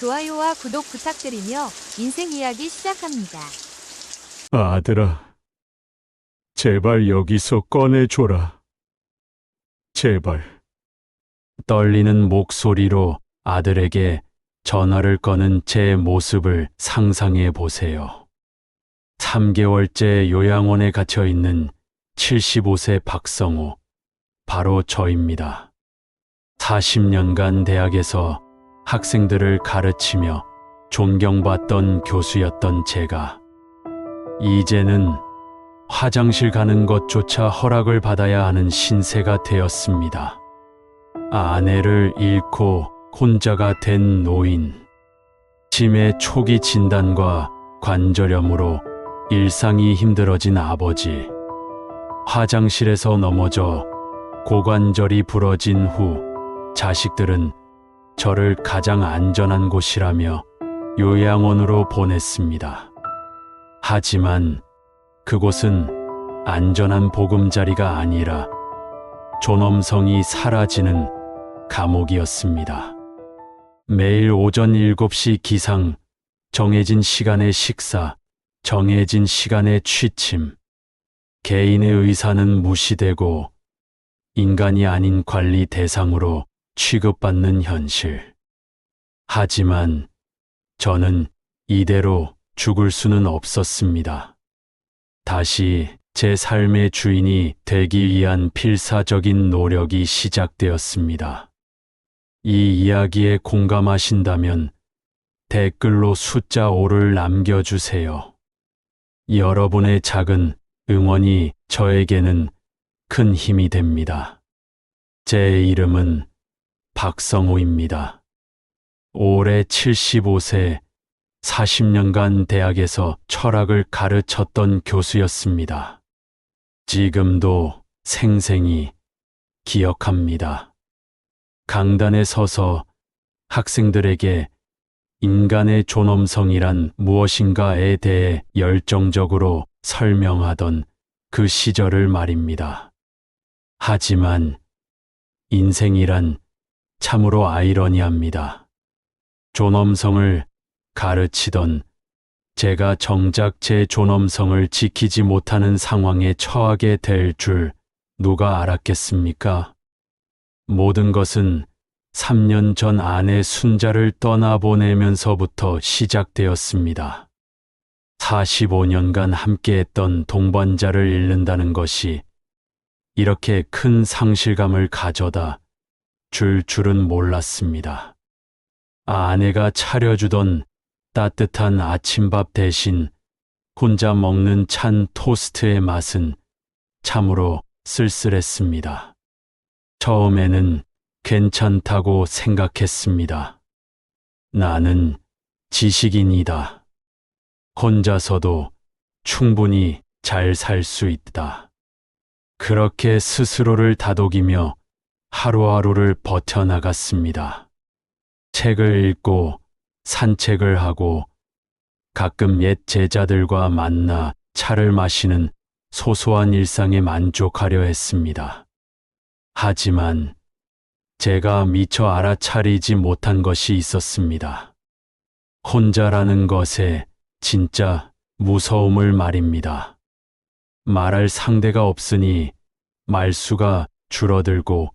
좋아요와 구독 부탁드리며 인생 이야기 시작합니다. 아들아, 제발 여기서 꺼내줘라. 제발. 떨리는 목소리로 아들에게 전화를 거는 제 모습을 상상해 보세요. 3개월째 요양원에 갇혀 있는 75세 박성호, 바로 저입니다. 40년간 대학에서 학생들을 가르치며 존경받던 교수였던 제가 이제는 화장실 가는 것조차 허락을 받아야 하는 신세가 되었습니다. 아내를 잃고 혼자가 된 노인, 치매 초기 진단과 관절염으로 일상이 힘들어진 아버지, 화장실에서 넘어져 고관절이 부러진 후 자식들은 저를 가장 안전한 곳이라며 요양원으로 보냈습니다. 하지만 그곳은 안전한 보금자리가 아니라 존엄성이 사라지는 감옥이었습니다. 매일 오전 7시 기상, 정해진 시간의 식사, 정해진 시간의 취침, 개인의 의사는 무시되고 인간이 아닌 관리 대상으로 취급받는 현실. 하지만 저는 이대로 죽을 수는 없었습니다. 다시 제 삶의 주인이 되기 위한 필사적인 노력이 시작되었습니다. 이 이야기에 공감하신다면 댓글로 숫자 5를 남겨주세요. 여러분의 작은 응원이 저에게는 큰 힘이 됩니다. 제 이름은 박성호입니다. 올해 75세, 40년간 대학에서 철학을 가르쳤던 교수였습니다. 지금도 생생히 기억합니다. 강단에 서서 학생들에게 인간의 존엄성이란 무엇인가에 대해 열정적으로 설명하던 그 시절을 말입니다. 하지만 인생이란 참으로 아이러니합니다. 존엄성을 가르치던 제가 정작 제 존엄성을 지키지 못하는 상황에 처하게 될 줄 누가 알았겠습니까? 모든 것은 3년 전 아내 순자를 떠나보내면서부터 시작되었습니다. 45년간 함께했던 동반자를 잃는다는 것이 이렇게 큰 상실감을 가져다 줄 줄은 몰랐습니다. 아내가 차려주던 따뜻한 아침밥 대신 혼자 먹는 찬 토스트의 맛은 참으로 쓸쓸했습니다. 처음에는 괜찮다고 생각했습니다. 나는 지식인이다. 혼자서도 충분히 잘 살 수 있다. 그렇게 스스로를 다독이며 하루하루를 버텨나갔습니다. 책을 읽고 산책을 하고 가끔 옛 제자들과 만나 차를 마시는 소소한 일상에 만족하려 했습니다. 하지만 제가 미처 알아차리지 못한 것이 있었습니다. 혼자라는 것의 진짜 무서움을 말입니다. 말할 상대가 없으니 말수가 줄어들고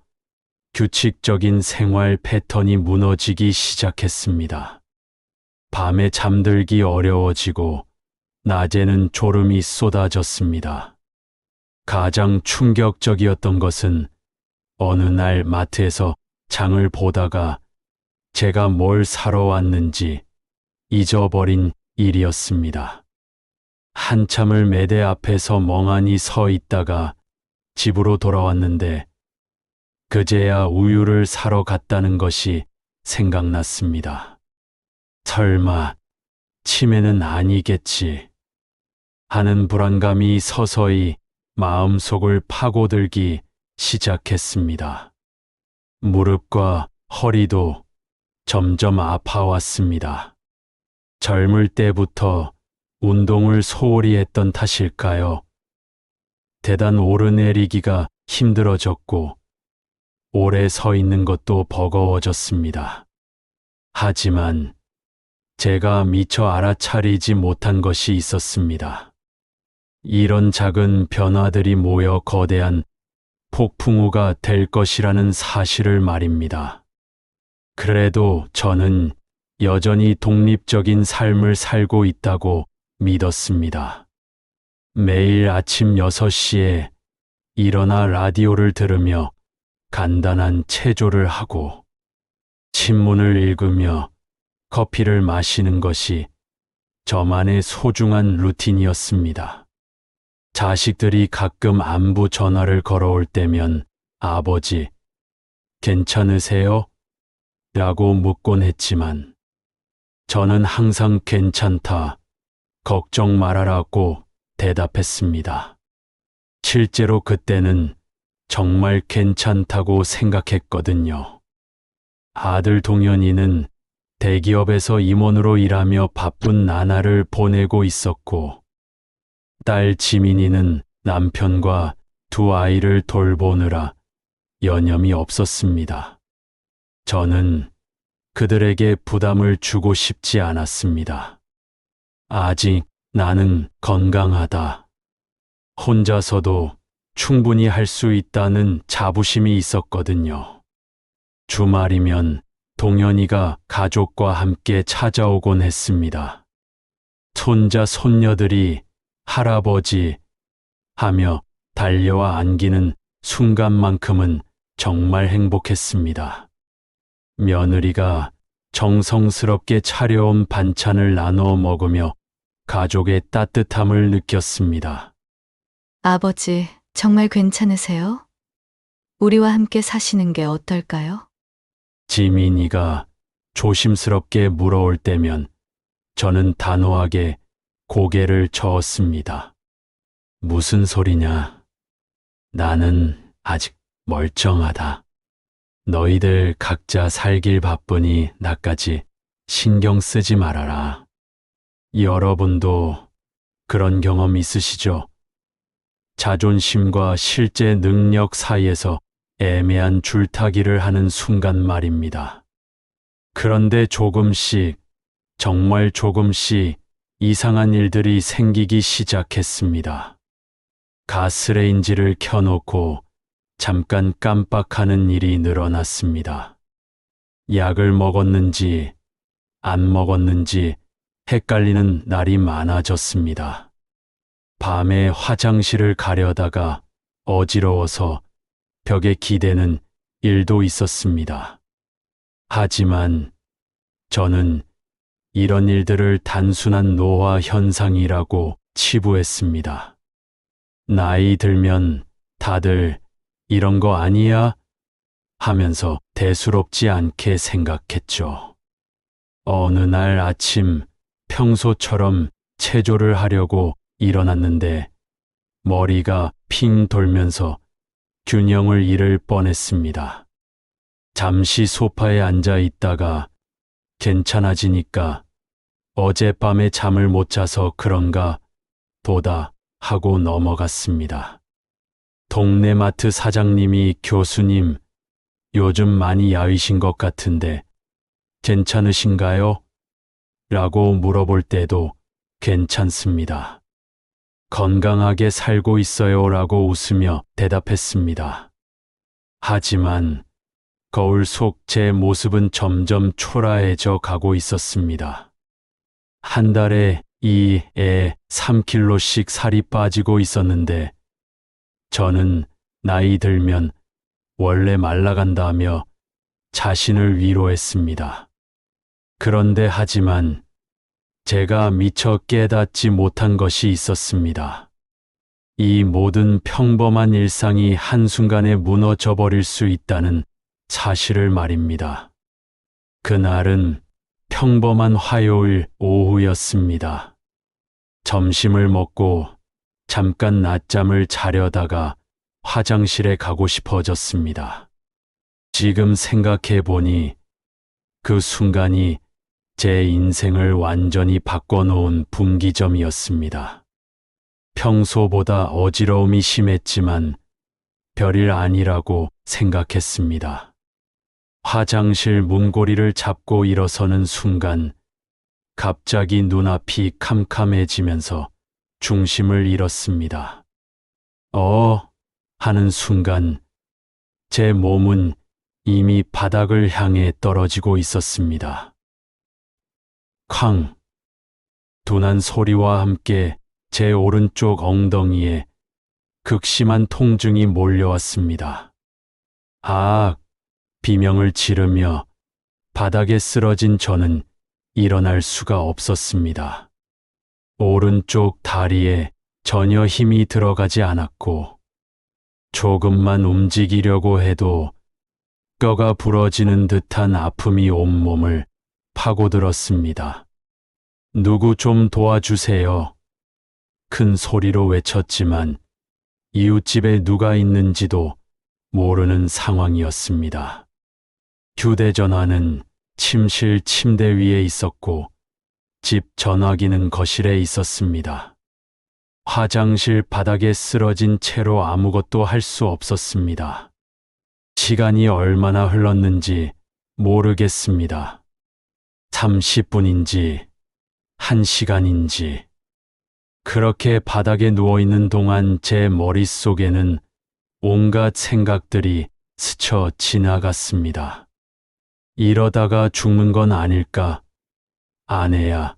규칙적인 생활 패턴이 무너지기 시작했습니다. 밤에 잠들기 어려워지고 낮에는 졸음이 쏟아졌습니다. 가장 충격적이었던 것은 어느 날 마트에서 장을 보다가 제가 뭘 사러 왔는지 잊어버린 일이었습니다. 한참을 매대 앞에서 멍하니 서 있다가 집으로 돌아왔는데 그제야 우유를 사러 갔다는 것이 생각났습니다. 설마 치매는 아니겠지 하는 불안감이 서서히 마음속을 파고들기 시작했습니다. 무릎과 허리도 점점 아파왔습니다. 젊을 때부터 운동을 소홀히 했던 탓일까요? 계단 오르내리기가 힘들어졌고 오래 서 있는 것도 버거워졌습니다. 하지만 제가 미처 알아차리지 못한 것이 있었습니다. 이런 작은 변화들이 모여 거대한 폭풍우가 될 것이라는 사실을 말입니다. 그래도 저는 여전히 독립적인 삶을 살고 있다고 믿었습니다. 매일 아침 6시에 일어나 라디오를 들으며 간단한 체조를 하고 신문을 읽으며 커피를 마시는 것이 저만의 소중한 루틴이었습니다. 자식들이 가끔 안부 전화를 걸어올 때면 아버지, 괜찮으세요? 라고 묻곤 했지만 저는 항상 괜찮다, 걱정 말아라고 대답했습니다. 실제로 그때는 정말 괜찮다고 생각했거든요. 아들 동현이는 대기업에서 임원으로 일하며 바쁜 나날을 보내고 있었고, 딸 지민이는 남편과 두 아이를 돌보느라 여념이 없었습니다. 저는 그들에게 부담을 주고 싶지 않았습니다. 아직 나는 건강하다. 혼자서도 충분히 할 수 있다는 자부심이 있었거든요. 주말이면 동현이가 가족과 함께 찾아오곤 했습니다. 손자, 손녀들이 할아버지 하며 달려와 안기는 순간만큼은 정말 행복했습니다. 며느리가 정성스럽게 차려온 반찬을 나눠 먹으며 가족의 따뜻함을 느꼈습니다. 아버지, 정말 괜찮으세요? 우리와 함께 사시는 게 어떨까요? 지민이가 조심스럽게 물어올 때면 저는 단호하게 고개를 저었습니다. 무슨 소리냐? 나는 아직 멀쩡하다. 너희들 각자 살길 바쁘니 나까지 신경 쓰지 말아라. 여러분도 그런 경험 있으시죠? 자존심과 실제 능력 사이에서 애매한 줄타기를 하는 순간 말입니다. 그런데 조금씩, 정말 조금씩 이상한 일들이 생기기 시작했습니다. 가스레인지를 켜놓고 잠깐 깜빡하는 일이 늘어났습니다. 약을 먹었는지 안 먹었는지 헷갈리는 날이 많아졌습니다. 밤에 화장실을 가려다가 어지러워서 벽에 기대는 일도 있었습니다. 하지만 저는 이런 일들을 단순한 노화 현상이라고 치부했습니다. 나이 들면 다들 이런 거 아니야? 하면서 대수롭지 않게 생각했죠. 어느 날 아침 평소처럼 체조를 하려고 일어났는데 머리가 핑 돌면서 균형을 잃을 뻔했습니다. 잠시 소파에 앉아 있다가 괜찮아지니까 어젯밤에 잠을 못 자서 그런가 보다 하고 넘어갔습니다. 동네 마트 사장님이 교수님, 요즘 많이 야위신 것 같은데 괜찮으신가요? 라고 물어볼 때도 괜찮습니다. 건강하게 살고 있어요 라고 웃으며 대답했습니다. 하지만 거울 속 제 모습은 점점 초라해져 가고 있었습니다. 한 달에 3kg씩 살이 빠지고 있었는데 저는 나이 들면 원래 말라간다며 자신을 위로했습니다. 그런데 하지만 제가 미처 깨닫지 못한 것이 있었습니다. 이 모든 평범한 일상이 한순간에 무너져 버릴 수 있다는 사실을 말입니다. 그날은 평범한 화요일 오후였습니다. 점심을 먹고 잠깐 낮잠을 자려다가 화장실에 가고 싶어졌습니다. 지금 생각해 보니 그 순간이 제 인생을 완전히 바꿔놓은 분기점이었습니다. 평소보다 어지러움이 심했지만 별일 아니라고 생각했습니다. 화장실 문고리를 잡고 일어서는 순간 갑자기 눈앞이 캄캄해지면서 중심을 잃었습니다. 하는 순간 제 몸은 이미 바닥을 향해 떨어지고 있었습니다. 쾅! 둔한 소리와 함께 제 오른쪽 엉덩이에 극심한 통증이 몰려왔습니다. 비명을 지르며 바닥에 쓰러진 저는 일어날 수가 없었습니다. 오른쪽 다리에 전혀 힘이 들어가지 않았고, 조금만 움직이려고 해도 뼈가 부러지는 듯한 아픔이 온몸을 파고들었습니다. 누구 좀 도와주세요. 큰 소리로 외쳤지만 이웃집에 누가 있는지도 모르는 상황이었습니다. 휴대전화는 침실 침대 위에 있었고 집 전화기는 거실에 있었습니다. 화장실 바닥에 쓰러진 채로 아무것도 할 수 없었습니다. 시간이 얼마나 흘렀는지 모르겠습니다. 30분인지 1시간인지. 그렇게 바닥에 누워있는 동안 제 머릿속에는 온갖 생각들이 스쳐 지나갔습니다. 이러다가 죽는 건 아닐까? 아내야,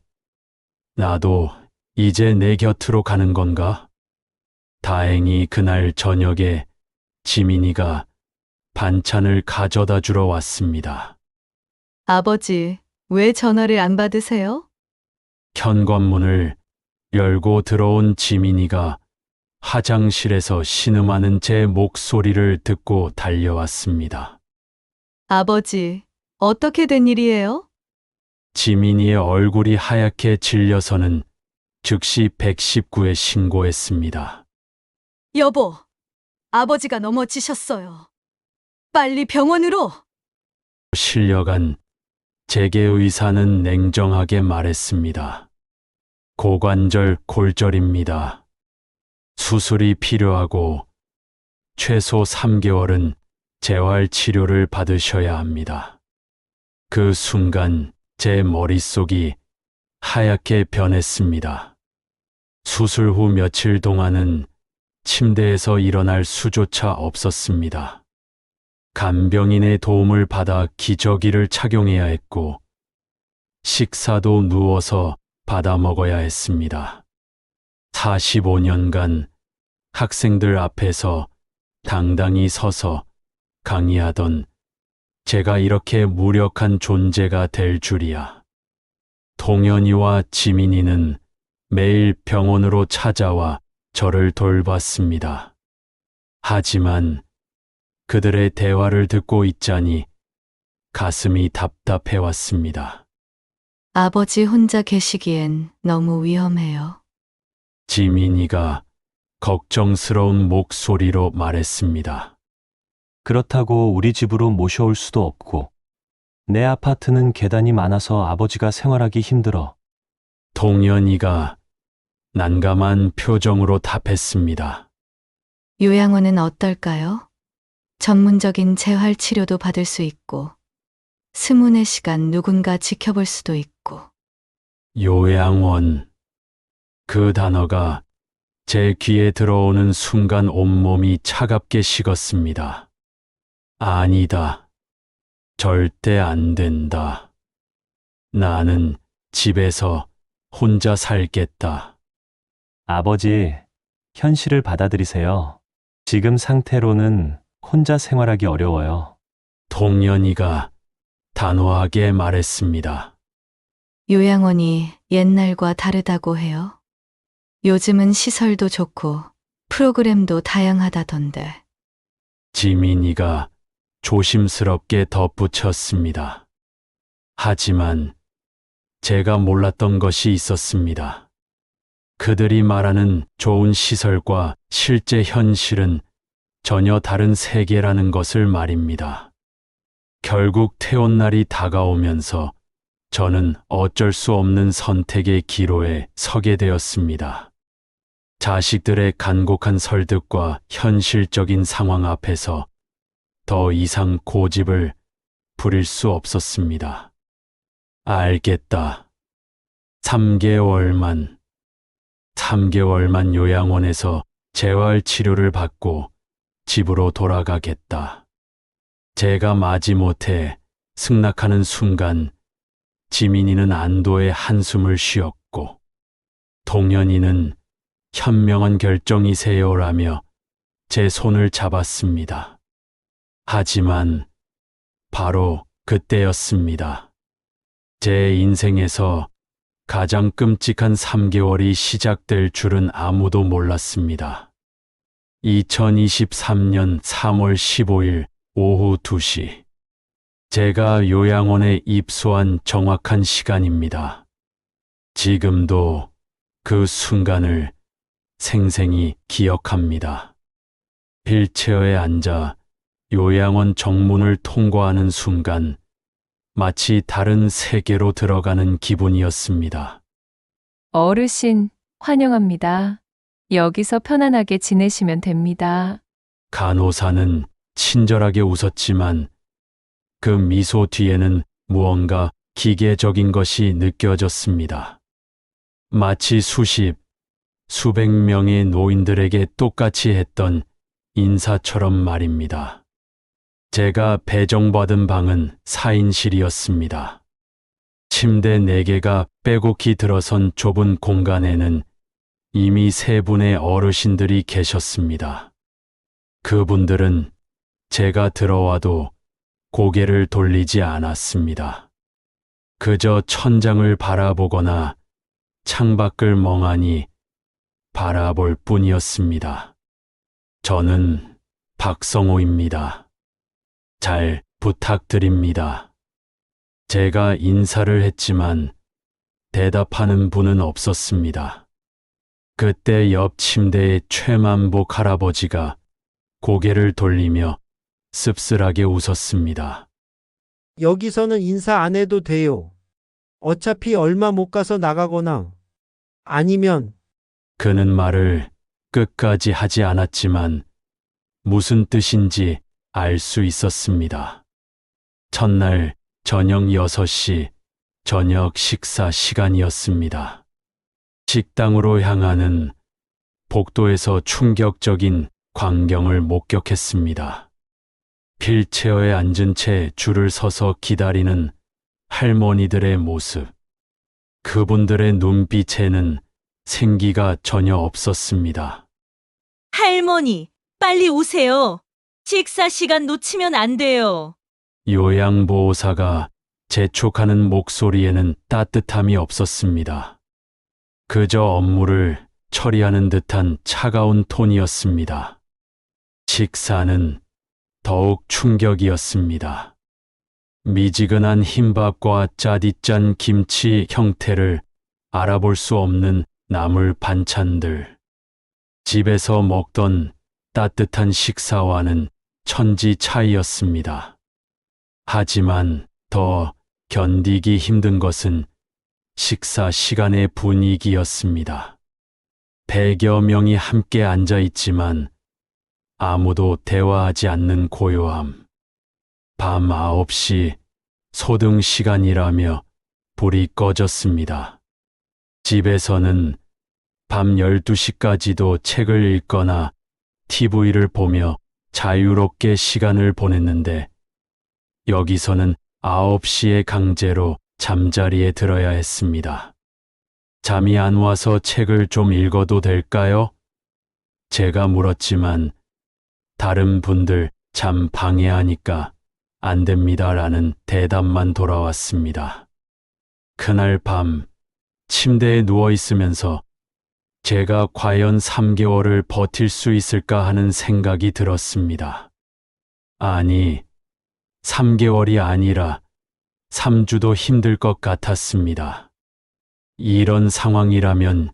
나도 이제 내 곁으로 가는 건가? 다행히 그날 저녁에 지민이가 반찬을 가져다 주러 왔습니다. 아버지, 왜 전화를 안 받으세요? 현관문을 열고 들어온 지민이가 화장실에서 신음하는 제 목소리를 듣고 달려왔습니다. 아버지, 어떻게 된 일이에요? 지민이의 얼굴이 하얗게 질려서는 즉시 119에 신고했습니다. 여보, 아버지가 넘어지셨어요. 빨리 병원으로! 실려간 재계 의사는 냉정하게 말했습니다. 고관절 골절입니다. 수술이 필요하고 최소 3개월은 재활 치료를 받으셔야 합니다. 그 순간 제 머릿속이 하얗게 변했습니다. 수술 후 며칠 동안은 침대에서 일어날 수조차 없었습니다. 간병인의 도움을 받아 기저귀를 착용해야 했고, 식사도 누워서 받아 먹어야 했습니다. 45년간 학생들 앞에서 당당히 서서 강의하던 제가 이렇게 무력한 존재가 될 줄이야. 동현이와 지민이는 매일 병원으로 찾아와 저를 돌봤습니다. 하지만 그들의 대화를 듣고 있자니 가슴이 답답해 왔습니다. 아버지 혼자 계시기엔 너무 위험해요. 지민이가 걱정스러운 목소리로 말했습니다. 그렇다고 우리 집으로 모셔올 수도 없고, 내 아파트는 계단이 많아서 아버지가 생활하기 힘들어. 동현이가 난감한 표정으로 답했습니다. 요양원은 어떨까요? 전문적인 재활 치료도 받을 수 있고, 24시간 누군가 지켜볼 수도 있고. 요양원. 그 단어가 제 귀에 들어오는 순간 온몸이 차갑게 식었습니다. 아니다. 절대 안 된다. 나는 집에서 혼자 살겠다. 아버지, 현실을 받아들이세요. 지금 상태로는 혼자 생활하기 어려워요. 동현이가 단호하게 말했습니다. 요양원이 옛날과 다르다고 해요. 요즘은 시설도 좋고 프로그램도 다양하다던데. 지민이가 조심스럽게 덧붙였습니다. 하지만 제가 몰랐던 것이 있었습니다. 그들이 말하는 좋은 시설과 실제 현실은 전혀 다른 세계라는 것을 말입니다. 결국 퇴원 날이 다가오면서 저는 어쩔 수 없는 선택의 기로에 서게 되었습니다. 자식들의 간곡한 설득과 현실적인 상황 앞에서 더 이상 고집을 부릴 수 없었습니다. 알겠다. 3개월만 요양원에서 재활 치료를 받고 집으로 돌아가겠다. 제가 마지못해 승낙하는 순간 지민이는 안도의 한숨을 쉬었고 동현이는 현명한 결정이세요라며 제 손을 잡았습니다. 하지만 바로 그때였습니다. 제 인생에서 가장 끔찍한 3개월이 시작될 줄은 아무도 몰랐습니다. 2023년 3월 15일 오후 2시. 제가 요양원에 입소한 정확한 시간입니다. 지금도 그 순간을 생생히 기억합니다. 휠체어에 앉아 요양원 정문을 통과하는 순간 마치 다른 세계로 들어가는 기분이었습니다. 어르신, 환영합니다. 여기서 편안하게 지내시면 됩니다. 간호사는 친절하게 웃었지만 그 미소 뒤에는 무언가 기계적인 것이 느껴졌습니다. 마치 수백 명의 노인들에게 똑같이 했던 인사처럼 말입니다. 제가 배정받은 방은 4인실이었습니다. 침대 4개가 빼곡히 들어선 좁은 공간에는 이미 3분의 어르신들이 계셨습니다. 그분들은 제가 들어와도 고개를 돌리지 않았습니다. 그저 천장을 바라보거나 창밖을 멍하니 바라볼 뿐이었습니다. 저는 박성호입니다. 잘 부탁드립니다. 제가 인사를 했지만 대답하는 분은 없었습니다. 그때 옆 침대의 최만복 할아버지가 고개를 돌리며 씁쓸하게 웃었습니다. 여기서는 인사 안 해도 돼요. 어차피 얼마 못 가서 나가거나 아니면 그는 말을 끝까지 하지 않았지만 무슨 뜻인지 알 수 있었습니다. 첫날 저녁 6시 저녁 식사 시간이었습니다. 식당으로 향하는 복도에서 충격적인 광경을 목격했습니다. 휠체어에 앉은 채 줄을 서서 기다리는 할머니들의 모습. 그분들의 눈빛에는 생기가 전혀 없었습니다. 할머니, 빨리 오세요. 식사 시간 놓치면 안 돼요. 요양보호사가 재촉하는 목소리에는 따뜻함이 없었습니다. 그저 업무를 처리하는 듯한 차가운 톤이었습니다. 식사는 더욱 충격이었습니다. 미지근한 흰밥과 짜디짠 김치 형태를 알아볼 수 없는 나물 반찬들. 집에서 먹던 따뜻한 식사와는 천지 차이였습니다. 하지만 더 견디기 힘든 것은 식사 시간의 분위기였습니다. 100여 명이 함께 앉아 있지만 아무도 대화하지 않는 고요함. 밤 9시 소등 시간이라며 불이 꺼졌습니다. 집에서는 밤 12시까지도 책을 읽거나 TV를 보며 자유롭게 시간을 보냈는데 여기서는 9시에 강제로 잠자리에 들어야 했습니다. 잠이 안 와서 책을 좀 읽어도 될까요? 제가 물었지만 다른 분들 잠 방해하니까 안 됩니다라는 대답만 돌아왔습니다. 그날 밤 침대에 누워 있으면서 제가 과연 3개월을 버틸 수 있을까 하는 생각이 들었습니다. 아니, 3개월이 아니라 3주도 힘들 것 같았습니다. 이런 상황이라면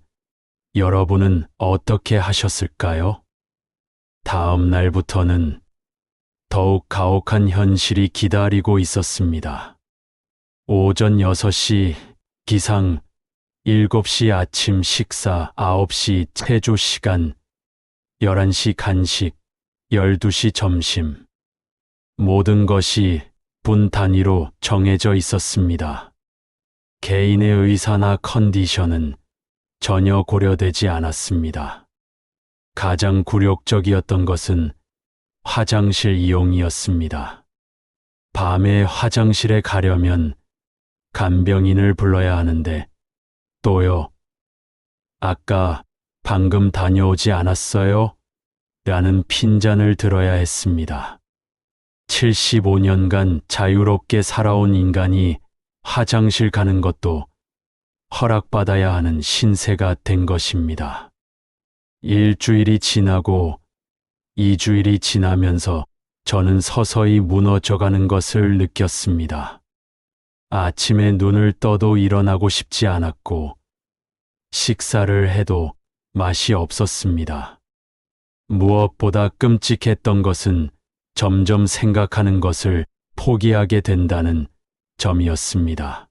여러분은 어떻게 하셨을까요? 다음 날부터는 더욱 가혹한 현실이 기다리고 있었습니다. 오전 6시 기상, 7시 아침 식사, 9시 체조 시간, 11시 간식, 12시 점심. 모든 것이 분 단위로 정해져 있었습니다. 개인의 의사나 컨디션은 전혀 고려되지 않았습니다. 가장 굴욕적이었던 것은 화장실 이용이었습니다. 밤에 화장실에 가려면 간병인을 불러야 하는데 또요. 아까 방금 다녀오지 않았어요? 라는 핀잔을 들어야 했습니다. 75년간 자유롭게 살아온 인간이 화장실 가는 것도 허락받아야 하는 신세가 된 것입니다. 일주일이 지나고 2주일이 지나면서 저는 서서히 무너져가는 것을 느꼈습니다. 아침에 눈을 떠도 일어나고 싶지 않았고 식사를 해도 맛이 없었습니다. 무엇보다 끔찍했던 것은 점점 생각하는 것을 포기하게 된다는 점이었습니다.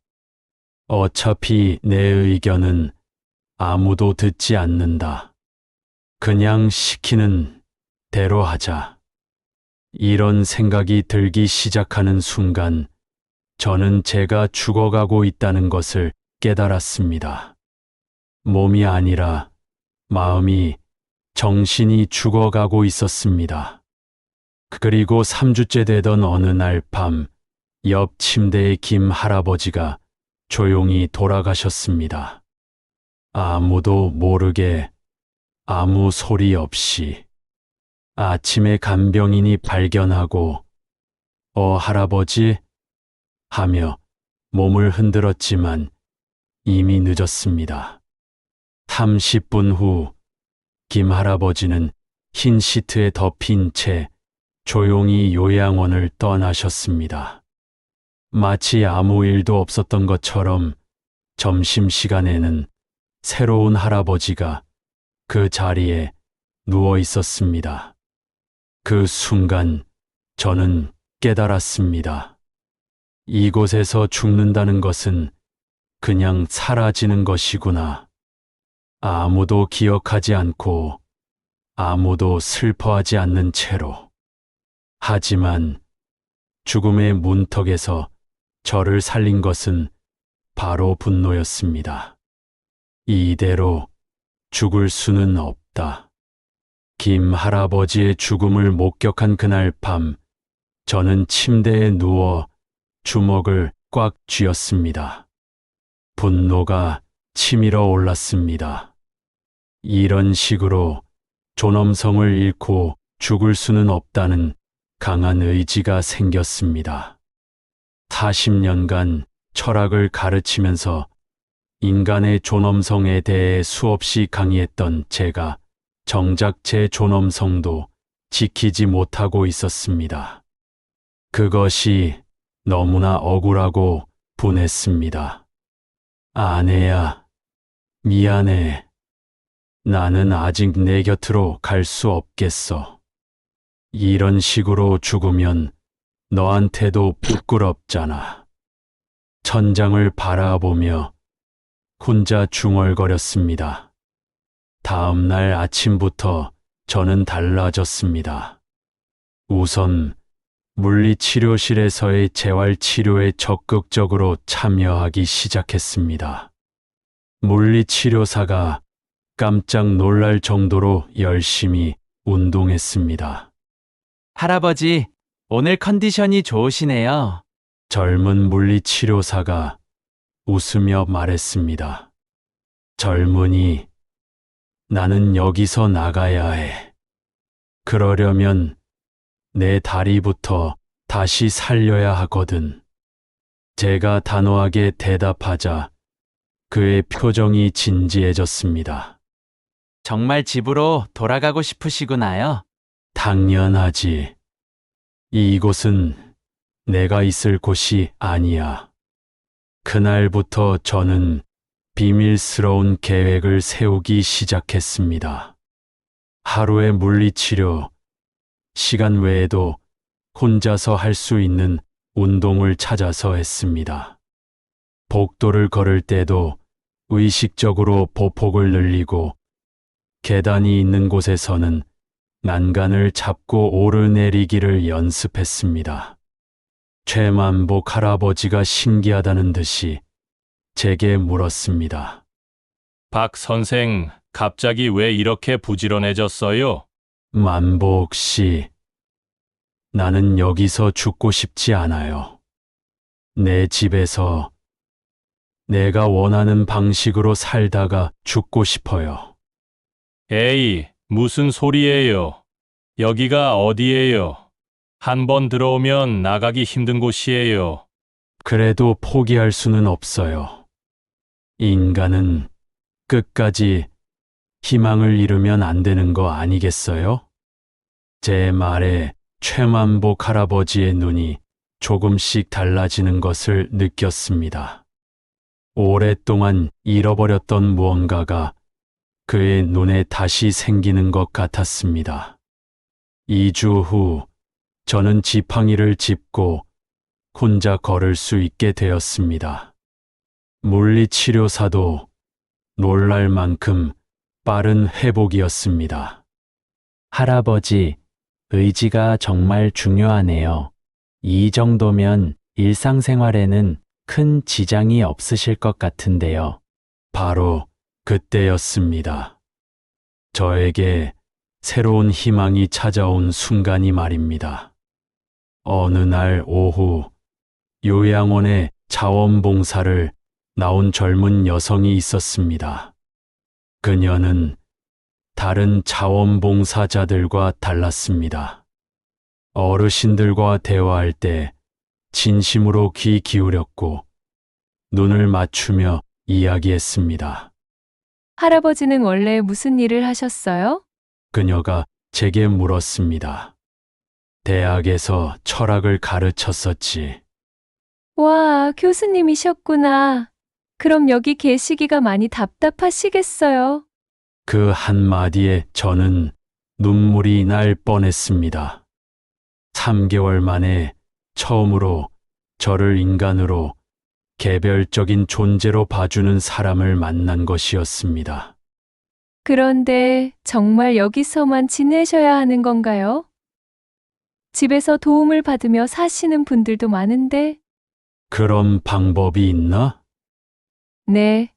어차피 내 의견은 아무도 듣지 않는다. 그냥 시키는 대로 하자. 이런 생각이 들기 시작하는 순간 저는 제가 죽어가고 있다는 것을 깨달았습니다. 몸이 아니라 마음이, 정신이 죽어가고 있었습니다. 그리고 3주째 되던 어느 날 밤, 옆 침대의 김 할아버지가 조용히 돌아가셨습니다. 아무도 모르게, 아무 소리 없이. 아침에 간병인이 발견하고 할아버지? 하며 몸을 흔들었지만 이미 늦었습니다. 30분 후 김 할아버지는 흰 시트에 덮인 채 조용히 요양원을 떠나셨습니다. 마치 아무 일도 없었던 것처럼 점심시간에는 새로운 할아버지가 그 자리에 누워 있었습니다. 그 순간 저는 깨달았습니다. 이곳에서 죽는다는 것은 그냥 사라지는 것이구나. 아무도 기억하지 않고 아무도 슬퍼하지 않는 채로. 하지만 죽음의 문턱에서 저를 살린 것은 바로 분노였습니다. 이대로 죽을 수는 없다. 김 할아버지의 죽음을 목격한 그날 밤, 저는 침대에 누워 주먹을 꽉 쥐었습니다. 분노가 치밀어 올랐습니다. 이런 식으로 존엄성을 잃고 죽을 수는 없다는 강한 의지가 생겼습니다. 40년간 철학을 가르치면서 인간의 존엄성에 대해 수없이 강의했던 제가 정작 제 존엄성도 지키지 못하고 있었습니다. 그것이 너무나 억울하고 분했습니다. 아내야, 미안해. 나는 아직 내 곁으로 갈 수 없겠어. 이런 식으로 죽으면 너한테도 부끄럽잖아. 천장을 바라보며 혼자 중얼거렸습니다. 다음 날 아침부터 저는 달라졌습니다. 우선 물리치료실에서의 재활치료에 적극적으로 참여하기 시작했습니다. 물리치료사가 깜짝 놀랄 정도로 열심히 운동했습니다. 할아버지, 오늘 컨디션이 좋으시네요. 젊은 물리치료사가 웃으며 말했습니다. 젊은이, 나는 여기서 나가야 해. 그러려면 내 다리부터 다시 살려야 하거든. 제가 단호하게 대답하자 그의 표정이 진지해졌습니다. 정말 집으로 돌아가고 싶으시구나요? 당연하지. 이곳은 내가 있을 곳이 아니야. 그날부터 저는 비밀스러운 계획을 세우기 시작했습니다. 하루의 물리치료, 시간 외에도 혼자서 할 수 있는 운동을 찾아서 했습니다. 복도를 걸을 때도 의식적으로 보폭을 늘리고 계단이 있는 곳에서는 난간을 잡고 오르내리기를 연습했습니다. 최만복 할아버지가 신기하다는 듯이 제게 물었습니다. 박 선생, 갑자기 왜 이렇게 부지런해졌어요? 만복 씨, 나는 여기서 죽고 싶지 않아요. 내 집에서 내가 원하는 방식으로 살다가 죽고 싶어요. 에이, 무슨 소리예요? 여기가 어디예요? 한 번 들어오면 나가기 힘든 곳이에요. 그래도 포기할 수는 없어요. 인간은 끝까지 희망을 잃으면 안 되는 거 아니겠어요? 제 말에 최만복 할아버지의 눈이 조금씩 달라지는 것을 느꼈습니다. 오랫동안 잃어버렸던 무언가가 그의 눈에 다시 생기는 것 같았습니다. 2주 후 저는 지팡이를 짚고 혼자 걸을 수 있게 되었습니다. 물리치료사도 놀랄 만큼 빠른 회복이었습니다. 할아버지, 의지가 정말 중요하네요. 이 정도면 일상생활에는 큰 지장이 없으실 것 같은데요. 바로 그때였습니다. 저에게 새로운 희망이 찾아온 순간이 말입니다. 어느 날 오후 요양원에 자원봉사를 나온 젊은 여성이 있었습니다. 그녀는 다른 자원봉사자들과 달랐습니다. 어르신들과 대화할 때 진심으로 귀 기울였고 눈을 맞추며 이야기했습니다. 할아버지는 원래 무슨 일을 하셨어요? 그녀가 제게 물었습니다. 대학에서 철학을 가르쳤었지. 와, 교수님이셨구나. 그럼 여기 계시기가 많이 답답하시겠어요. 그 한마디에 저는 눈물이 날 뻔했습니다. 3개월 만에 처음으로 저를 인간으로 개별적인 존재로 봐주는 사람을 만난 것이었습니다. 그런데 정말 여기서만 지내셔야 하는 건가요? 집에서 도움을 받으며 사시는 분들도 많은데. 그런 방법이 있나? 네.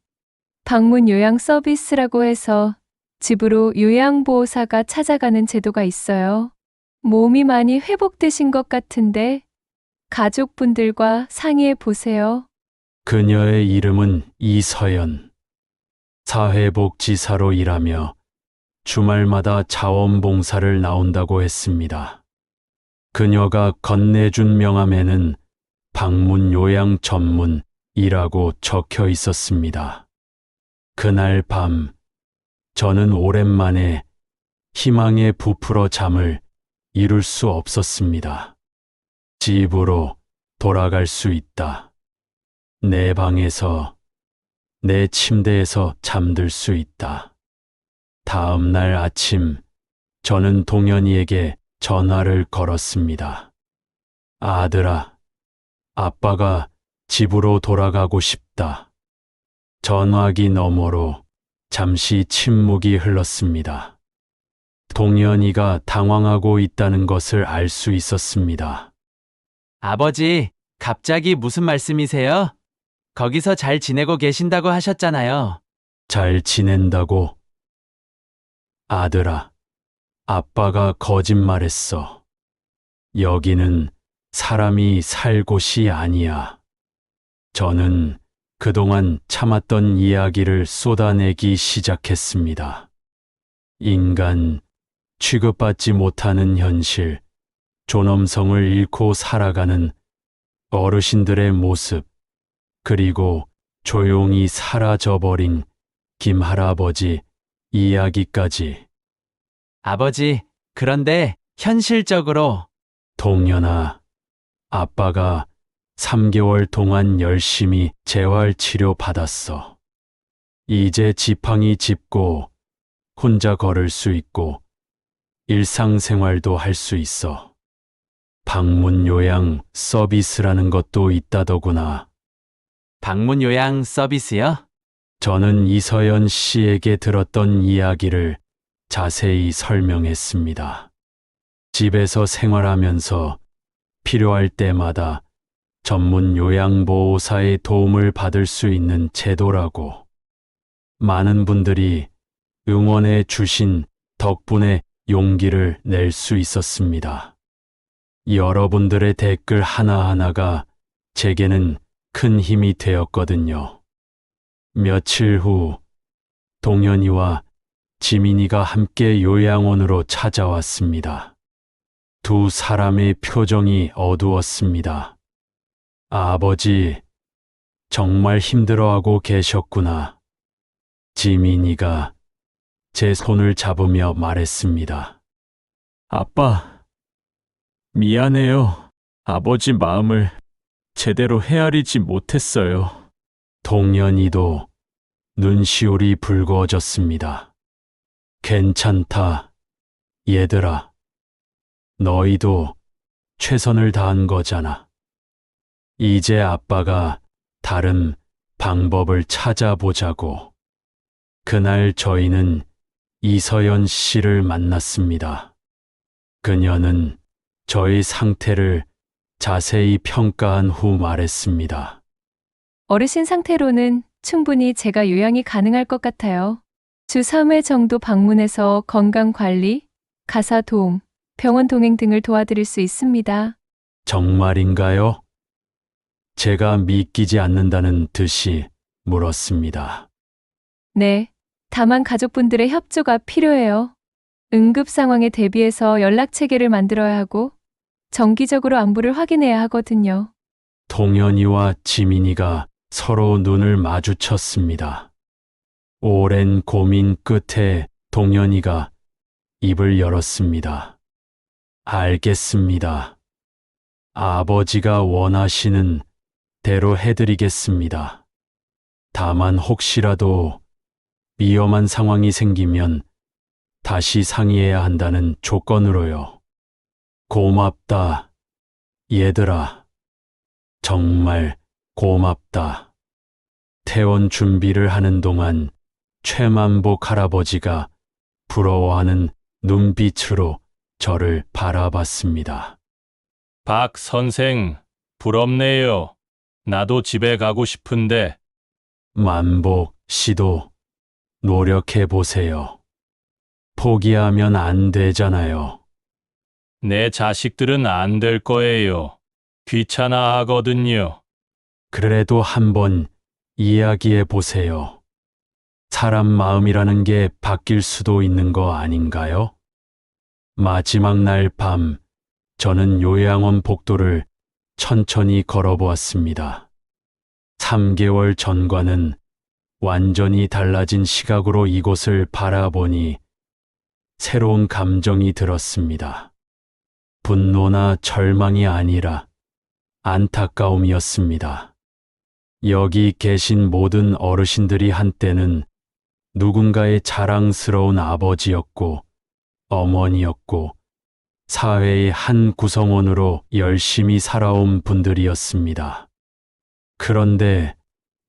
방문 요양 서비스라고 해서 집으로 요양보호사가 찾아가는 제도가 있어요. 몸이 많이 회복되신 것 같은데 가족분들과 상의해 보세요. 그녀의 이름은 이서연. 사회복지사로 일하며 주말마다 자원봉사를 나온다고 했습니다. 그녀가 건네준 명함에는 방문 요양 전문이라고 적혀 있었습니다. 그날 밤, 저는 오랜만에 희망에 부풀어 잠을 이룰 수 없었습니다. 집으로 돌아갈 수 있다. 내 방에서, 내 침대에서 잠들 수 있다. 다음 날 아침, 저는 동현이에게 전화를 걸었습니다. 아들아, 아빠가 집으로 돌아가고 싶다. 전화기 너머로 잠시 침묵이 흘렀습니다. 동현이가 당황하고 있다는 것을 알 수 있었습니다. 아버지, 갑자기 무슨 말씀이세요? 거기서 잘 지내고 계신다고 하셨잖아요. 잘 지낸다고? 아들아, 아빠가 거짓말했어. 여기는 사람이 살 곳이 아니야. 저는 그동안 참았던 이야기를 쏟아내기 시작했습니다. 인간, 취급받지 못하는 현실, 존엄성을 잃고 살아가는 어르신들의 모습, 그리고 조용히 사라져버린 김할아버지 이야기까지. 아버지, 그런데 현실적으로 동현아, 아빠가 3개월 동안 열심히 재활치료 받았어. 이제 지팡이 짚고 혼자 걸을 수 있고 일상생활도 할 수 있어. 방문 요양 서비스라는 것도 있다더구나. 방문 요양 서비스요? 저는 이서연 씨에게 들었던 이야기를 자세히 설명했습니다. 집에서 생활하면서 필요할 때마다 전문 요양보호사의 도움을 받을 수 있는 제도라고. 많은 분들이 응원해 주신 덕분에 용기를 낼 수 있었습니다. 여러분들의 댓글 하나하나가 제게는 큰 힘이 되었거든요. 며칠 후 동현이와 지민이가 함께 요양원으로 찾아왔습니다. 두 사람의 표정이 어두웠습니다. 아버지, 정말 힘들어하고 계셨구나. 지민이가 제 손을 잡으며 말했습니다. 아빠, 미안해요. 아버지 마음을 제대로 헤아리지 못했어요. 동현이도 눈시울이 붉어졌습니다. 괜찮다, 얘들아. 너희도 최선을 다한 거잖아. 이제 아빠가 다른 방법을 찾아보자고. 그날 저희는 이서연 씨를 만났습니다. 그녀는 저희 상태를 자세히 평가한 후 말했습니다. 어르신 상태로는 충분히 제가 요양이 가능할 것 같아요. 주 3회 정도 방문해서 건강관리, 가사 도움, 병원 동행 등을 도와드릴 수 있습니다. 정말인가요? 제가 믿기지 않는다는 듯이 물었습니다. 네, 다만 가족분들의 협조가 필요해요. 응급 상황에 대비해서 연락 체계를 만들어야 하고 정기적으로 안부를 확인해야 하거든요. 동현이와 지민이가 서로 눈을 마주쳤습니다. 오랜 고민 끝에 동현이가 입을 열었습니다. 알겠습니다. 아버지가 원하시는 대로 해드리겠습니다. 다만 혹시라도 위험한 상황이 생기면 다시 상의해야 한다는 조건으로요. 고맙다, 얘들아. 정말 고맙다. 퇴원 준비를 하는 동안 최만복 할아버지가 부러워하는 눈빛으로 저를 바라봤습니다. 박 선생, 부럽네요. 나도 집에 가고 싶은데. 만복 씨도 노력해 보세요. 포기하면 안 되잖아요. 내 자식들은 안 될 거예요. 귀찮아 하거든요. 그래도 한번 이야기해 보세요. 사람 마음이라는 게 바뀔 수도 있는 거 아닌가요? 마지막 날 밤, 저는 요양원 복도를 천천히 걸어보았습니다. 3개월 전과는 완전히 달라진 시각으로 이곳을 바라보니 새로운 감정이 들었습니다. 분노나 절망이 아니라 안타까움이었습니다. 여기 계신 모든 어르신들이 한때는 누군가의 자랑스러운 아버지였고 어머니였고 사회의 한 구성원으로 열심히 살아온 분들이었습니다. 그런데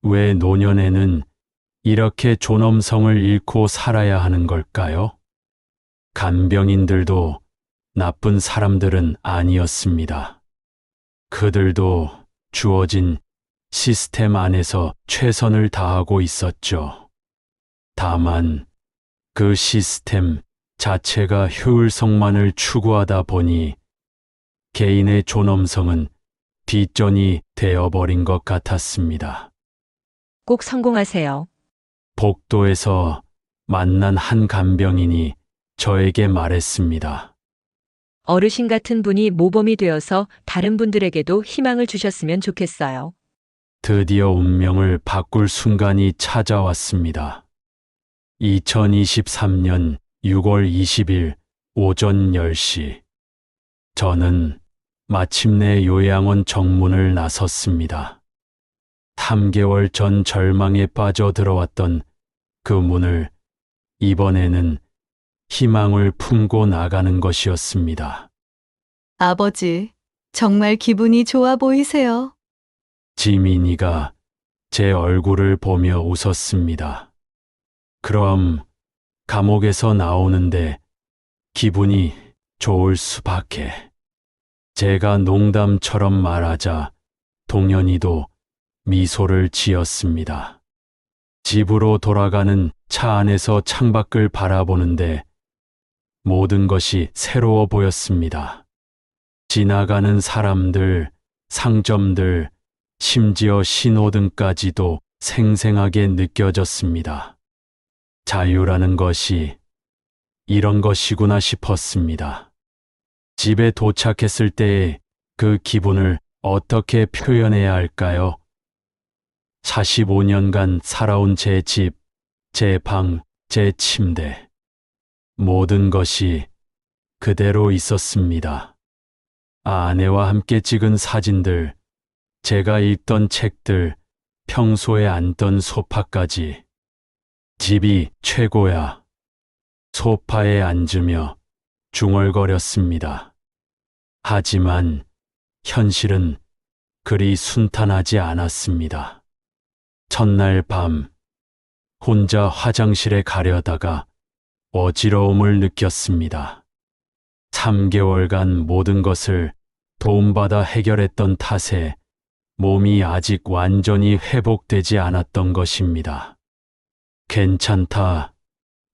왜 노년에는 이렇게 존엄성을 잃고 살아야 하는 걸까요? 간병인들도 나쁜 사람들은 아니었습니다. 그들도 주어진 시스템 안에서 최선을 다하고 있었죠. 다만 그 시스템 자체가 효율성만을 추구하다 보니 개인의 존엄성은 뒷전이 되어버린 것 같았습니다. 꼭 성공하세요. 복도에서 만난 한 간병인이 저에게 말했습니다. 어르신 같은 분이 모범이 되어서 다른 분들에게도 희망을 주셨으면 좋겠어요. 드디어 운명을 바꿀 순간이 찾아왔습니다. 2023년 6월 20일 오전 10시. 저는 마침내 요양원 정문을 나섰습니다. 3개월 전 절망에 빠져 들어왔던 그 문을 이번에는 희망을 품고 나가는 것이었습니다. 아버지, 정말 기분이 좋아 보이세요. 지민이가 제 얼굴을 보며 웃었습니다. 그럼 감옥에서 나오는데 기분이 좋을 수밖에. 제가 농담처럼 말하자 동현이도 미소를 지었습니다. 집으로 돌아가는 차 안에서 창밖을 바라보는데 모든 것이 새로워 보였습니다. 지나가는 사람들, 상점들, 심지어 신호등까지도 생생하게 느껴졌습니다. 자유라는 것이 이런 것이구나 싶었습니다. 집에 도착했을 때의 그 기분을 어떻게 표현해야 할까요? 45년간 살아온 제 집, 제 방, 제 침대. 모든 것이 그대로 있었습니다. 아내와 함께 찍은 사진들, 제가 읽던 책들, 평소에 앉던 소파까지. 집이 최고야. 소파에 앉으며 중얼거렸습니다. 하지만 현실은 그리 순탄하지 않았습니다. 첫날 밤, 혼자 화장실에 가려다가 어지러움을 느꼈습니다. 3개월간 모든 것을 도움받아 해결했던 탓에 몸이 아직 완전히 회복되지 않았던 것입니다. 괜찮다.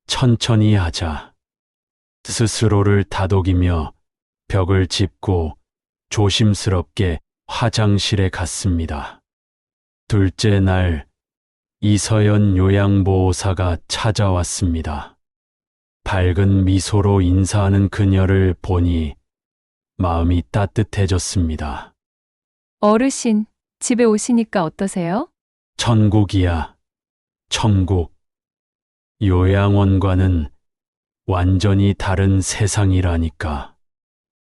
천천히 하자. 스스로를 다독이며 벽을 짚고 조심스럽게 화장실에 갔습니다. 둘째 날, 이서연 요양보호사가 찾아왔습니다. 밝은 미소로 인사하는 그녀를 보니 마음이 따뜻해졌습니다. 어르신, 집에 오시니까 어떠세요? 천국이야. 천국. 요양원과는 완전히 다른 세상이라니까.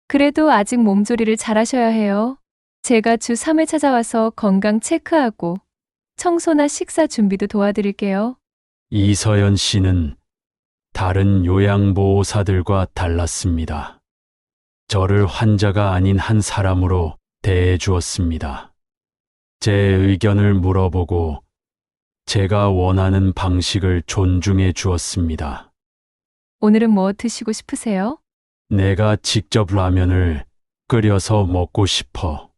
그래도 아직 몸조리를 잘하셔야 해요. 제가 주 3회 찾아와서 건강 체크하고 청소나 식사 준비도 도와드릴게요. 이서연 씨는 다른 요양보호사들과 달랐습니다. 저를 환자가 아닌 한 사람으로 대해 주었습니다. 제 의견을 물어보고 제가 원하는 방식을 존중해 주었습니다. 오늘은 뭐 드시고 싶으세요? 내가 직접 라면을 끓여서 먹고 싶어.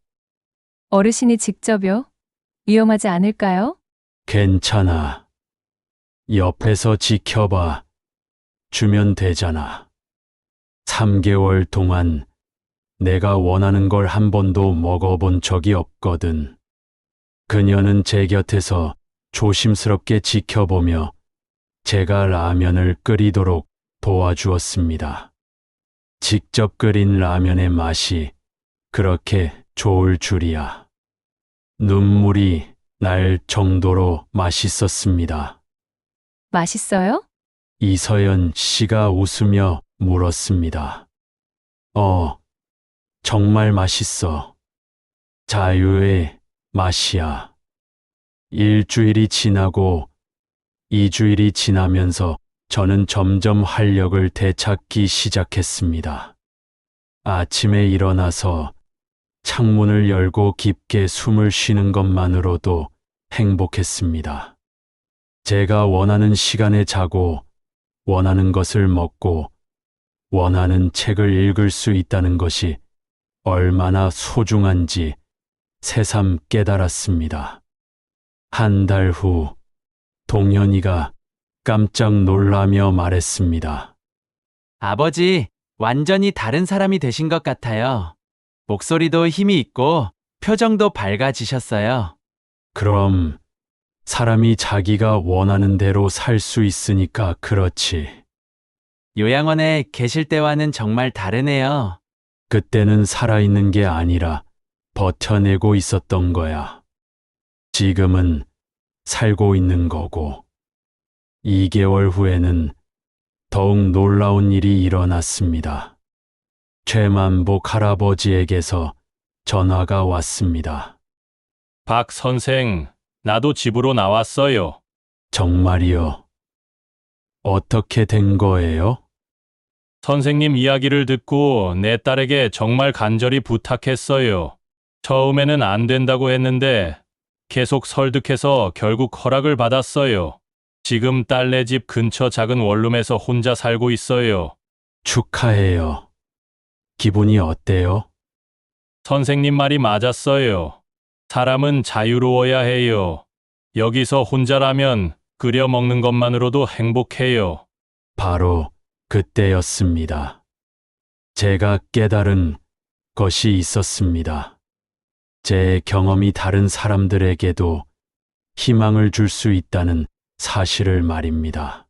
어르신이 직접요? 위험하지 않을까요? 괜찮아. 옆에서 지켜봐. 주면 되잖아. 3개월 동안 내가 원하는 걸 한 번도 먹어본 적이 없거든. 그녀는 제 곁에서 조심스럽게 지켜보며 제가 라면을 끓이도록 도와주었습니다. 직접 끓인 라면의 맛이 그렇게 좋을 줄이야. 눈물이 날 정도로 맛있었습니다. 맛있어요? 이서연 씨가 웃으며 물었습니다. 정말 맛있어. 자유의 맛이야. 일주일이 지나고 2주일이 지나면서 저는 점점 활력을 되찾기 시작했습니다. 아침에 일어나서 창문을 열고 깊게 숨을 쉬는 것만으로도 행복했습니다. 제가 원하는 시간에 자고 원하는 것을 먹고 원하는 책을 읽을 수 있다는 것이 얼마나 소중한지 새삼 깨달았습니다. 한 달 후, 동현이가 깜짝 놀라며 말했습니다. 아버지, 완전히 다른 사람이 되신 것 같아요. 목소리도 힘이 있고 표정도 밝아지셨어요. 그럼 사람이 자기가 원하는 대로 살 수 있으니까 그렇지. 요양원에 계실 때와는 정말 다르네요. 그때는 살아있는 게 아니라 버텨내고 있었던 거야. 지금은 살고 있는 거고. 2개월 후에는 더욱 놀라운 일이 일어났습니다. 최만복 할아버지에게서 전화가 왔습니다. 박 선생, 나도 집으로 나왔어요. 정말이요? 어떻게 된 거예요? 선생님 이야기를 듣고 내 딸에게 정말 간절히 부탁했어요. 처음에는 안 된다고 했는데 계속 설득해서 결국 허락을 받았어요. 지금 딸네 집 근처 작은 원룸에서 혼자 살고 있어요. 축하해요. 기분이 어때요? 선생님 말이 맞았어요. 사람은 자유로워야 해요. 여기서 혼자라면 끓여 먹는 것만으로도 행복해요. 바로 그때였습니다. 제가 깨달은 것이 있었습니다. 제 경험이 다른 사람들에게도 희망을 줄 수 있다는 사실을 말입니다.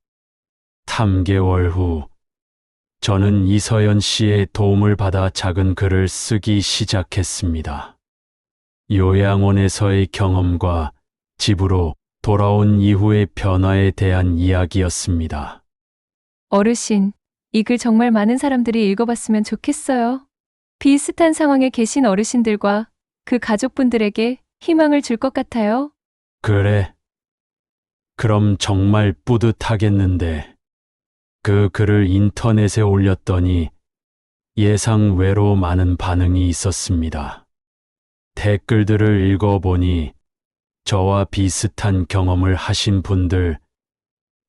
3개월 후, 저는 이서연 씨의 도움을 받아 작은 글을 쓰기 시작했습니다. 요양원에서의 경험과 집으로 돌아온 이후의 변화에 대한 이야기였습니다. 어르신, 이 글 정말 많은 사람들이 읽어봤으면 좋겠어요. 비슷한 상황에 계신 어르신들과 그 가족분들에게 희망을 줄 것 같아요. 그래. 그럼 정말 뿌듯하겠는데. 그 글을 인터넷에 올렸더니 예상 외로 많은 반응이 있었습니다. 댓글들을 읽어보니 저와 비슷한 경험을 하신 분들,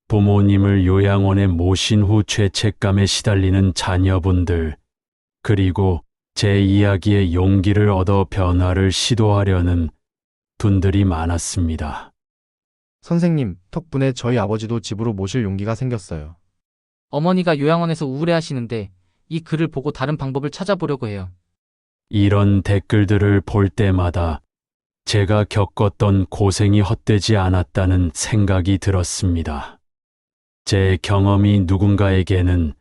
부모님을 요양원에 모신 후 죄책감에 시달리는 자녀분들, 그리고 제 이야기에 용기를 얻어 변화를 시도하려는 분들이 많았습니다. 선생님, 덕분에 저희 아버지도 집으로 모실 용기가 생겼어요. 어머니가 요양원에서 우울해하시는데 이 글을 보고 다른 방법을 찾아보려고 해요. 이런 댓글들을 볼 때마다 제가 겪었던 고생이 헛되지 않았다는 생각이 들었습니다. 제 경험이 누군가에게는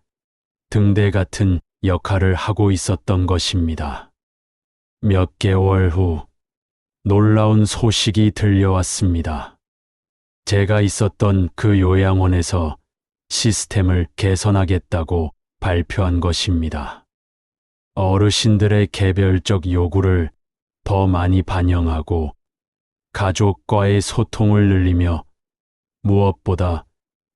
등대 같은 역할을 하고 있었던 것입니다. 몇 개월 후 놀라운 소식이 들려왔습니다. 제가 있었던 그 요양원에서 시스템을 개선하겠다고 발표한 것입니다. 어르신들의 개별적 요구를 더 많이 반영하고 가족과의 소통을 늘리며 무엇보다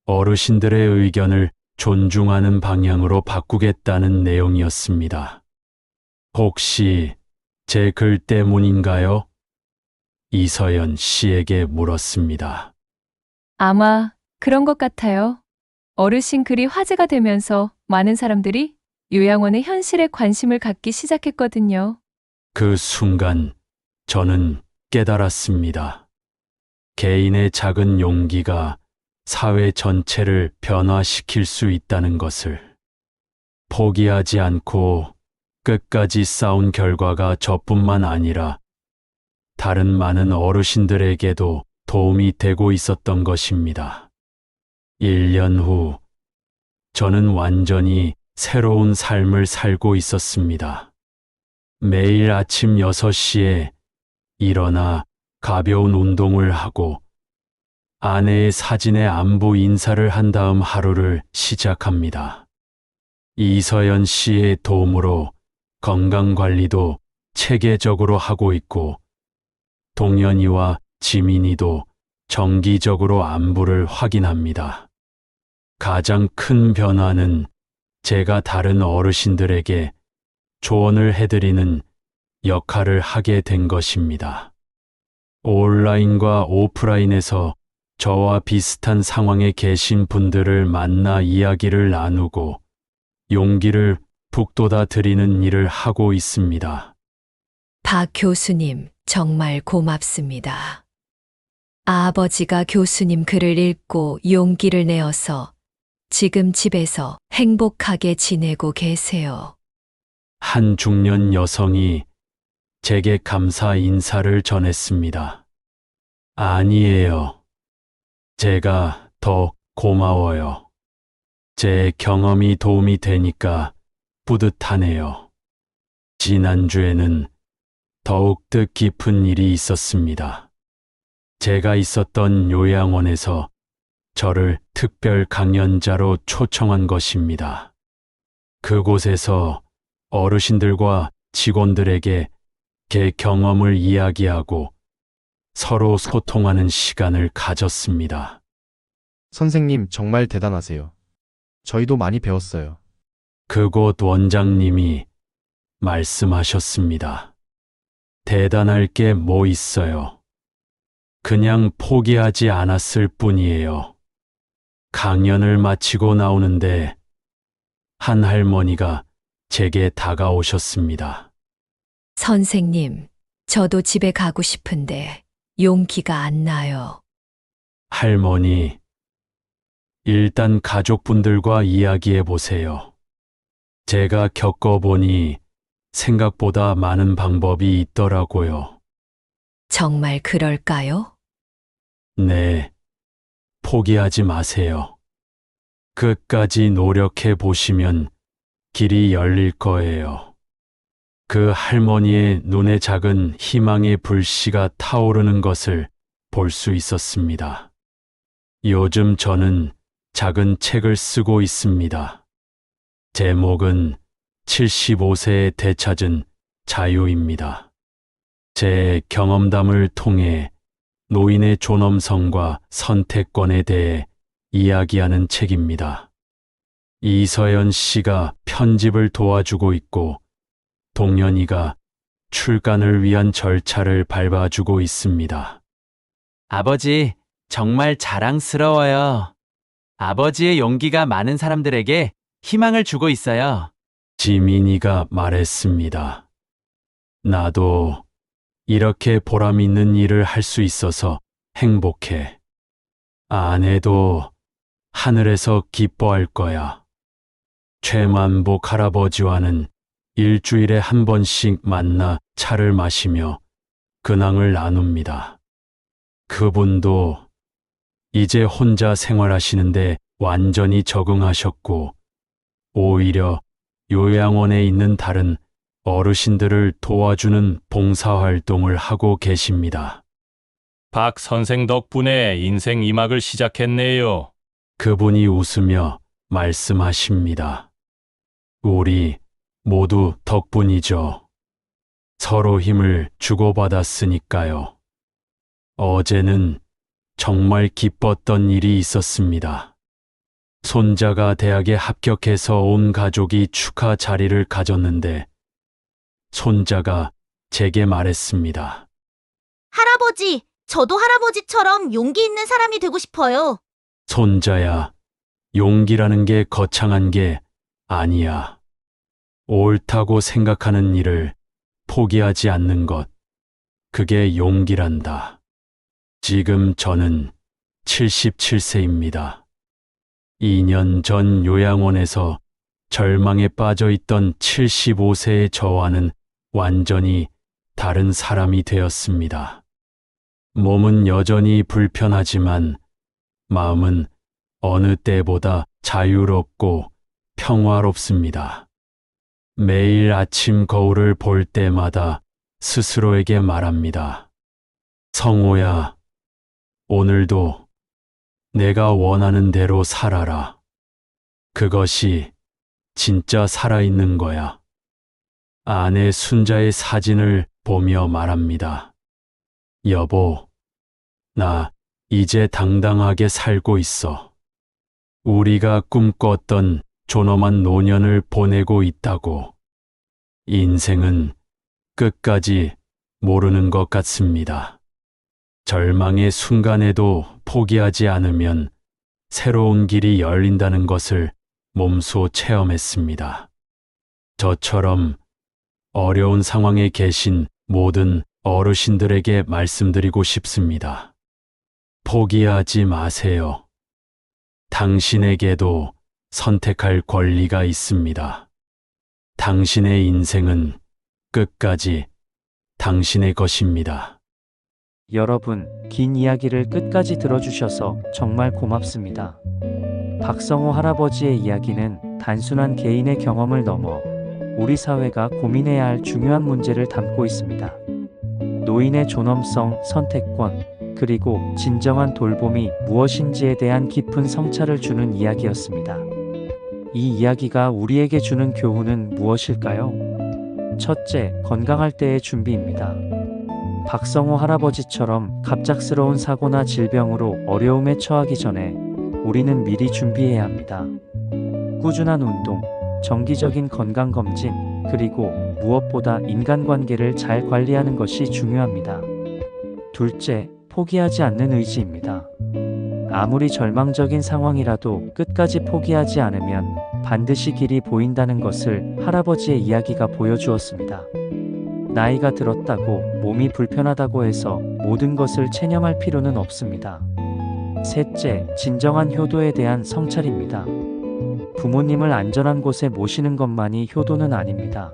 어르신들의 의견을 존중하는 방향으로 바꾸겠다는 내용이었습니다. 혹시 제 글 때문인가요? 이서연 씨에게 물었습니다. 아마 그런 것 같아요. 어르신 글이 화제가 되면서 많은 사람들이 요양원의 현실에 관심을 갖기 시작했거든요. 그 순간 저는 깨달았습니다. 개인의 작은 용기가 사회 전체를 변화시킬 수 있다는 것을. 포기하지 않고 끝까지 싸운 결과가 저뿐만 아니라 다른 많은 어르신들에게도 도움이 되고 있었던 것입니다. 1년 후, 저는 완전히 새로운 삶을 살고 있었습니다. 매일 아침 6시에 일어나 가벼운 운동을 하고 아내의 사진에 안부 인사를 한 다음 하루를 시작합니다. 이서연 씨의 도움으로 건강관리도 체계적으로 하고 있고 동현이와 지민이도 정기적으로 안부를 확인합니다. 가장 큰 변화는 제가 다른 어르신들에게 조언을 해드리는 역할을 하게 된 것입니다. 온라인과 오프라인에서 저와 비슷한 상황에 계신 분들을 만나 이야기를 나누고 용기를 북돋아 드리는 일을 하고 있습니다. 박 교수님, 정말 고맙습니다. 아버지가 교수님 글을 읽고 용기를 내어서 지금 집에서 행복하게 지내고 계세요. 한 중년 여성이 제게 감사 인사를 전했습니다. 아니에요. 제가 더 고마워요. 제 경험이 도움이 되니까 뿌듯하네요. 지난주에는 더욱 뜻깊은 일이 있었습니다. 제가 있었던 요양원에서 저를 특별 강연자로 초청한 것입니다. 그곳에서 어르신들과 직원들에게 제 경험을 이야기하고 서로 소통하는 시간을 가졌습니다. 선생님, 정말 대단하세요. 저희도 많이 배웠어요. 그곳 원장님이 말씀하셨습니다. 대단할 게 뭐 있어요. 그냥 포기하지 않았을 뿐이에요. 강연을 마치고 나오는데 한 할머니가 제게 다가오셨습니다. 선생님, 저도 집에 가고 싶은데 용기가 안 나요. 할머니, 일단 가족분들과 이야기해 보세요. 제가 겪어보니 생각보다 많은 방법이 있더라고요. 정말 그럴까요? 네, 포기하지 마세요. 끝까지 노력해 보시면 길이 열릴 거예요. 그 할머니의 눈에 작은 희망의 불씨가 타오르는 것을 볼 수 있었습니다. 요즘 저는 작은 책을 쓰고 있습니다. 제목은 75세에 되찾은 자유입니다. 제 경험담을 통해 노인의 존엄성과 선택권에 대해 이야기하는 책입니다. 이서연 씨가 편집을 도와주고 있고 동현이가 출간을 위한 절차를 밟아주고 있습니다. 아버지, 정말 자랑스러워요. 아버지의 용기가 많은 사람들에게 희망을 주고 있어요. 지민이가 말했습니다. 나도 이렇게 보람 있는 일을 할 수 있어서 행복해. 아내도 하늘에서 기뻐할 거야. 최만복 할아버지와는 일주일에 한 번씩 만나 차를 마시며 근황을 나눕니다. 그분도 이제 혼자 생활하시는데 완전히 적응하셨고, 오히려 요양원에 있는 다른 어르신들을 도와주는 봉사활동을 하고 계십니다. 박 선생 덕분에 인생 2막을 시작했네요. 그분이 웃으며 말씀하십니다. 우리 모두 덕분이죠. 서로 힘을 주고받았으니까요. 어제는 정말 기뻤던 일이 있었습니다. 손자가 대학에 합격해서 온 가족이 축하 자리를 가졌는데 손자가 제게 말했습니다. 할아버지, 저도 할아버지처럼 용기 있는 사람이 되고 싶어요. 손자야, 용기라는 게 거창한 게 아니야. 옳다고 생각하는 일을 포기하지 않는 것, 그게 용기란다. 지금 저는 77세입니다. 2년 전 요양원에서 절망에 빠져 있던 75세의 저와는 완전히 다른 사람이 되었습니다. 몸은 여전히 불편하지만 마음은 어느 때보다 자유롭고 평화롭습니다. 매일 아침 거울을 볼 때마다 스스로에게 말합니다. 성호야, 오늘도 내가 원하는 대로 살아라. 그것이 진짜 살아있는 거야. 아내 순자의 사진을 보며 말합니다. 여보, 나 이제 당당하게 살고 있어. 우리가 꿈꿨던 존엄한 노년을 보내고 있다고. 인생은 끝까지 모르는 것 같습니다. 절망의 순간에도 포기하지 않으면 새로운 길이 열린다는 것을 몸소 체험했습니다. 저처럼 어려운 상황에 계신 모든 어르신들에게 말씀드리고 싶습니다. 포기하지 마세요. 당신에게도 선택할 권리가 있습니다. 당신의 인생은 끝까지 당신의 것입니다. 여러분, 긴 이야기를 끝까지 들어주셔서 정말 고맙습니다. 박성호 할아버지의 이야기는 단순한 개인의 경험을 넘어 우리 사회가 고민해야 할 중요한 문제를 담고 있습니다. 노인의 존엄성, 선택권, 그리고 진정한 돌봄이 무엇인지에 대한 깊은 성찰을 주는 이야기였습니다. 이 이야기가 우리에게 주는 교훈은 무엇일까요? 첫째, 건강할 때의 준비입니다. 박성호 할아버지처럼 갑작스러운 사고나 질병으로 어려움에 처하기 전에 우리는 미리 준비해야 합니다. 꾸준한 운동, 정기적인 건강검진, 그리고 무엇보다 인간관계를 잘 관리하는 것이 중요합니다. 둘째, 포기하지 않는 의지입니다. 아무리 절망적인 상황이라도 끝까지 포기하지 않으면 반드시 길이 보인다는 것을 할아버지의 이야기가 보여주었습니다. 나이가 들었다고 몸이 불편하다고 해서 모든 것을 체념할 필요는 없습니다. 셋째, 진정한 효도에 대한 성찰입니다. 부모님을 안전한 곳에 모시는 것만이 효도는 아닙니다.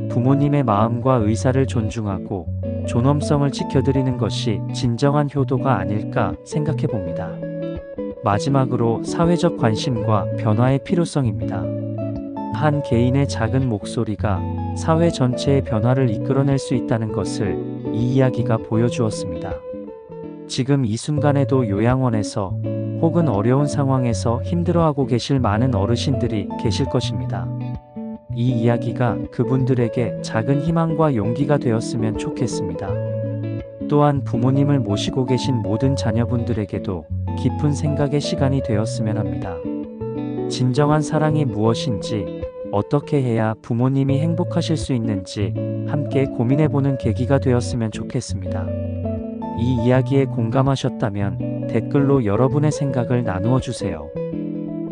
부모님의 마음과 의사를 존중하고 존엄성을 지켜드리는 것이 진정한 효도가 아닐까 생각해 봅니다. 마지막으로 사회적 관심과 변화의 필요성입니다. 한 개인의 작은 목소리가 사회 전체의 변화를 이끌어낼 수 있다는 것을 이 이야기가 보여주었습니다. 지금 이 순간에도 요양원에서 혹은 어려운 상황에서 힘들어하고 계실 많은 어르신들이 계실 것입니다. 이 이야기가 그분들에게 작은 희망과 용기가 되었으면 좋겠습니다. 또한 부모님을 모시고 계신 모든 자녀분들에게도 깊은 생각의 시간이 되었으면 합니다. 진정한 사랑이 무엇인지, 어떻게 해야 부모님이 행복하실 수 있는지 함께 고민해보는 계기가 되었으면 좋겠습니다. 이 이야기에 공감하셨다면 댓글로 여러분의 생각을 나누어 주세요.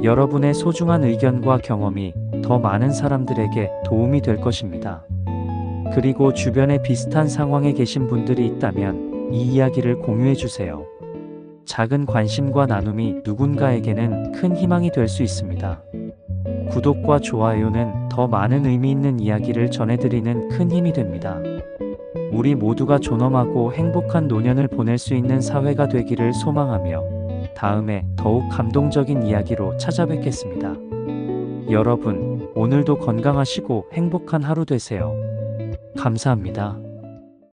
여러분의 소중한 의견과 경험이 더 많은 사람들에게 도움이 될 것입니다. 그리고 주변에 비슷한 상황에 계신 분들이 있다면 이 이야기를 공유해 주세요. 작은 관심과 나눔이 누군가에게는 큰 희망이 될 수 있습니다. 구독과 좋아요는 더 많은 의미 있는 이야기를 전해드리는 큰 힘이 됩니다. 우리 모두가 존엄하고 행복한 노년을 보낼 수 있는 사회가 되기를 소망하며 다음에 더욱 감동적인 이야기로 찾아뵙겠습니다. 여러분, 오늘도 건강하시고 행복한 하루 되세요. 감사합니다.